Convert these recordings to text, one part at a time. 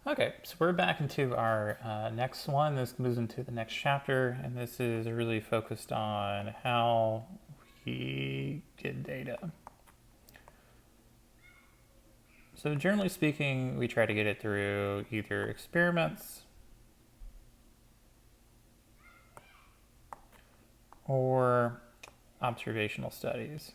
Okay, so we're back into our next one. This moves into the next chapter, and this is really focused on how we get data. So generally speaking, we try to get it through either experiments or observational studies.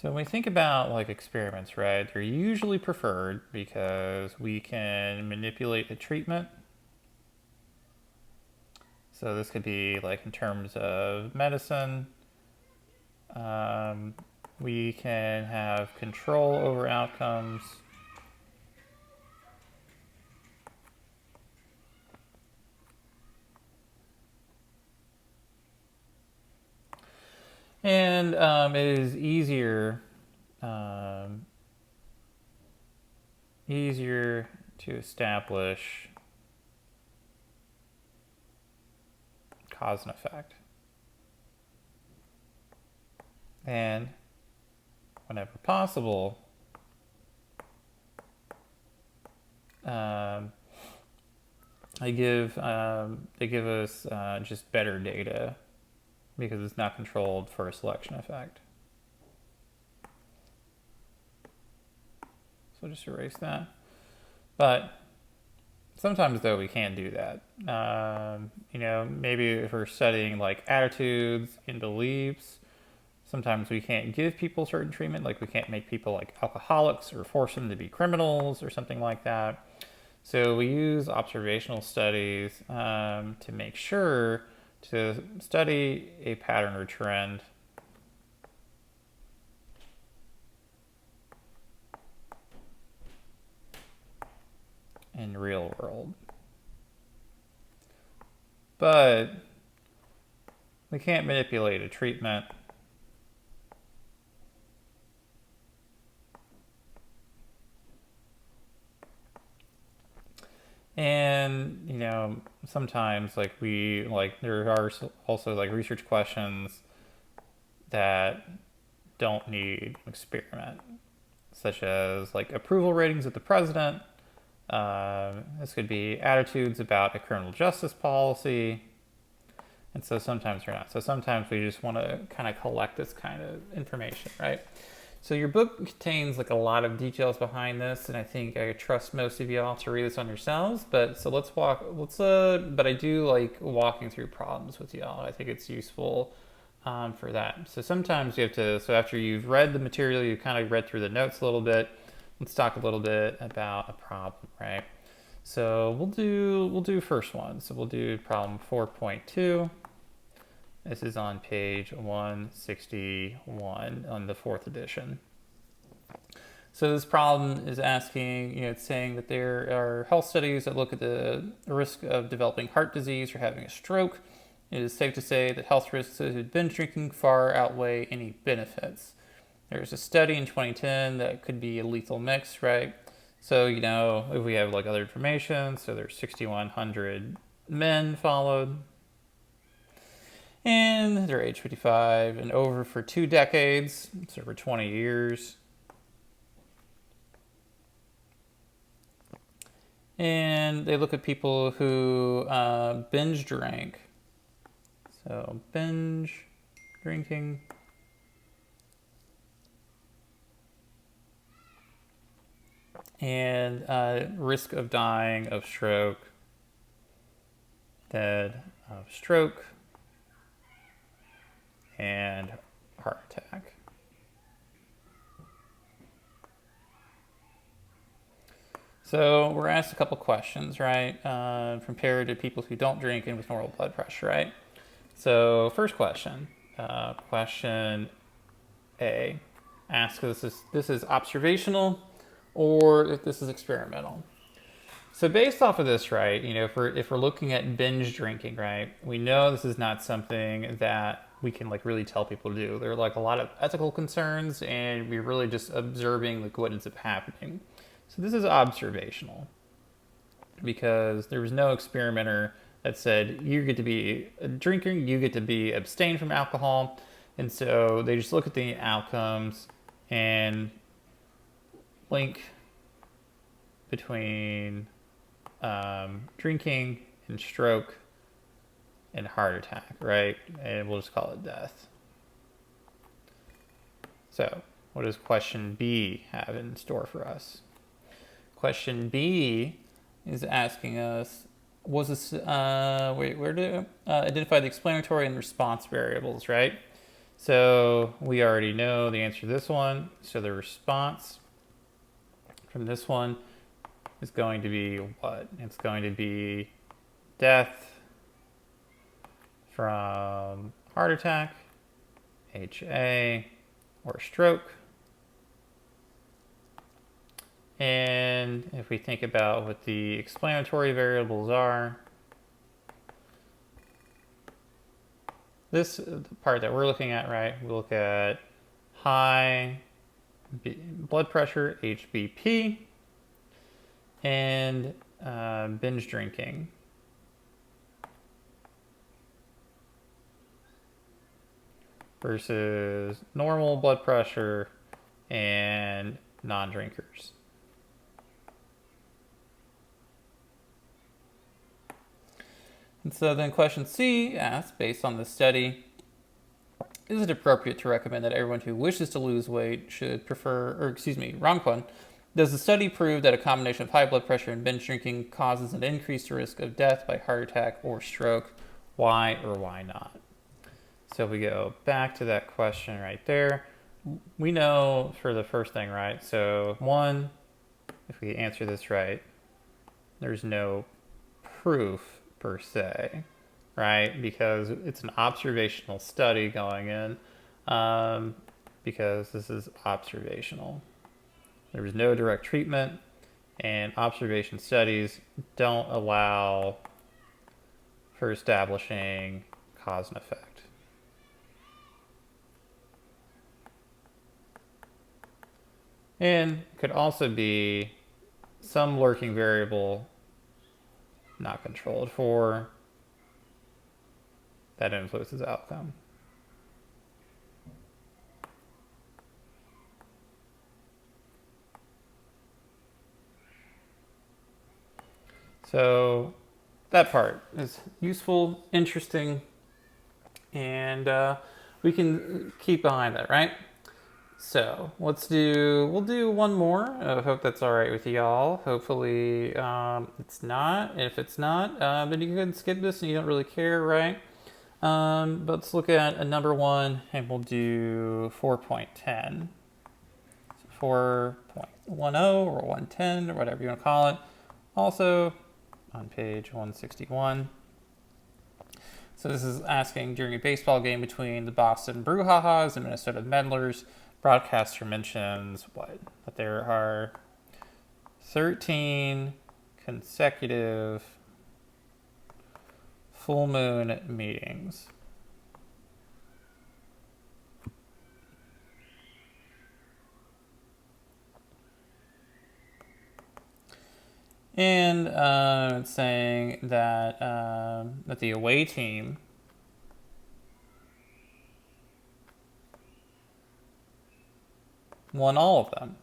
So when we think about like experiments, right, they're usually preferred because we can manipulate the treatment. So this could be like in terms of medicine. We can have control over outcomes. And it is easier to establish cause and effect. And whenever possible, they give us just better data because it's not controlled for a selection effect. So just erase that. But sometimes though we can't do that. Maybe if we're studying like attitudes and beliefs, sometimes we can't give people certain treatment, like we can't make people like alcoholics or force them to be criminals or something like that. So we use observational studies to make sure to study a pattern or trend in real world. But we can't manipulate a treatment. And sometimes there are also like research questions that don't need an experiment, such as like approval ratings of the president. This could be attitudes about a criminal justice policy. And so sometimes we're not. So sometimes we just want to kind of collect this kind of information, right? So your book contains like a lot of details behind this, and I think I trust most of y'all to read this on yourselves. But so but I do like walking through problems with y'all. I think it's useful for that. So sometimes you have to, so after you've read the material, you kind of read through the notes a little bit, let's talk a little bit about a problem, right? So we'll do first one. So we'll do problem 4.2. This is on page 161 on the 4th edition. So this problem is asking, it's saying that there are health studies that look at the risk of developing heart disease or having a stroke. It is safe to say that health risks of binge drinking far outweigh any benefits. There's a study in 2010 that could be a lethal mix, right? So, if we have like other information, so there's 6,100 men followed. And they're age 55 and over for 2 decades, so for 20 years. And they look at people who binge drank. So binge drinking. And risk of dying of stroke, dead of stroke, and heart attack. So we're asked a couple questions, right? Compared to people who don't drink and with normal blood pressure, right? So first question, question A, asks if this is observational or if this is experimental. So based off of this, right, if we're looking at binge drinking, right, we know this is not something that we can like really tell people to do. There are like a lot of ethical concerns, and we're really just observing like what ends up happening. So this is observational because there was no experimenter that said you get to be a drinker, you get to be abstain from alcohol, And so they just look at the outcomes and link between drinking and stroke and heart attack, right? And we'll just call it death. So what does question B have in store for us? Question B is asking us, was this, where to identify the explanatory and response variables, right? So we already know the answer to this one. So the response from this one is going to be what? It's going to be death from heart attack, HA, or stroke. And if we think about what the explanatory variables are, this part that we're looking at, right? We look at high blood pressure, HBP, and binge drinking. Versus normal blood pressure and non-drinkers. And so then question C asks, based on this study, is it appropriate to recommend that everyone who wishes to lose weight should prefer, or excuse me, wrong one. Does the study prove that a combination of high blood pressure and binge drinking causes an increased risk of death by heart attack or stroke? Why or why not? So we go back to that question right there. We know for the first thing, right? So one, if we answer this right, there's no proof per se, right? Because it's an observational study going in, because this is observational. There was no direct treatment, and observation studies don't allow for establishing cause and effect. And could also be some lurking variable not controlled for that influences outcome. So that part is useful, interesting, and we can keep behind that, right? So we'll do one more. I hope that's all right with y'all. Hopefully it's not. If it's not, then you can skip this and you don't really care, right? But let's look at a number one and we'll do 4.10. 4.10 or 110 or whatever you want to call it. Also on page 161. So this is asking, during a baseball game between the Boston Bruhahas and Minnesota Meddlers, broadcaster mentions what? That there are 13 consecutive full moon meetings. And it's saying that that the away team won all of them.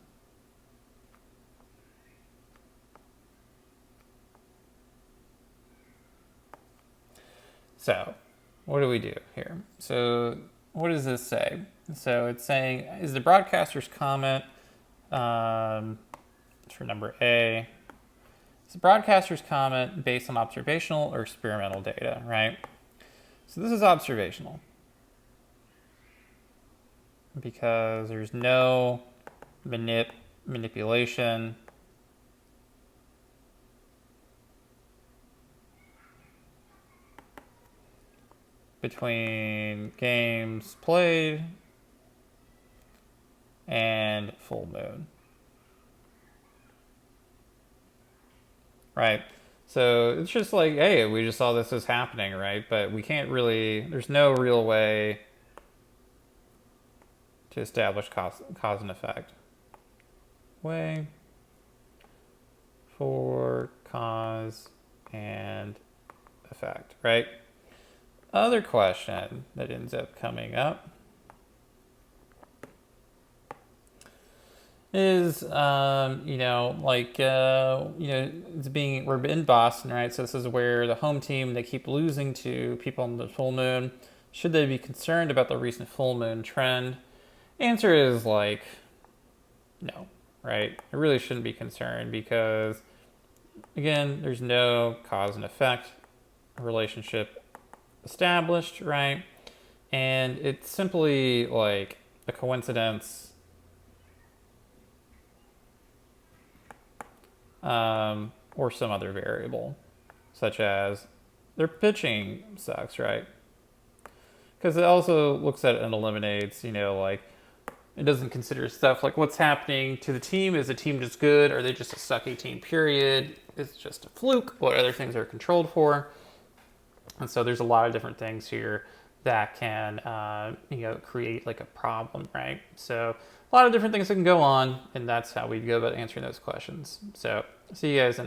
So, what do we do here? So, what does this say? So, it's saying, is the broadcaster's comment, for number A, is the broadcaster's comment based on observational or experimental data, right? So, this is observational, because there's no manipulation between games played and full moon, right? So it's just like, hey, we just saw this as happening, right? But we can't really, there's no real way to establish cause and effect. Way for cause and effect, right? Other question that ends up coming up is, we're in Boston, right? So this is where the home team, they keep losing to people on the full moon. Should they be concerned about the recent full moon trend? Answer is like, no, right? I really shouldn't be concerned because, again, there's no cause and effect relationship established, right? And it's simply like a coincidence, or some other variable, such as their pitching sucks, right? Because it also looks at it and eliminates, like it doesn't consider stuff like what's happening to the team. Is the team just good? Are they just a sucky team, period? Is it just a fluke? What other things are controlled for? And so there's a lot of different things here that can, create like a problem, right? So a lot of different things that can go on, and that's how we go about answering those questions. So see you guys in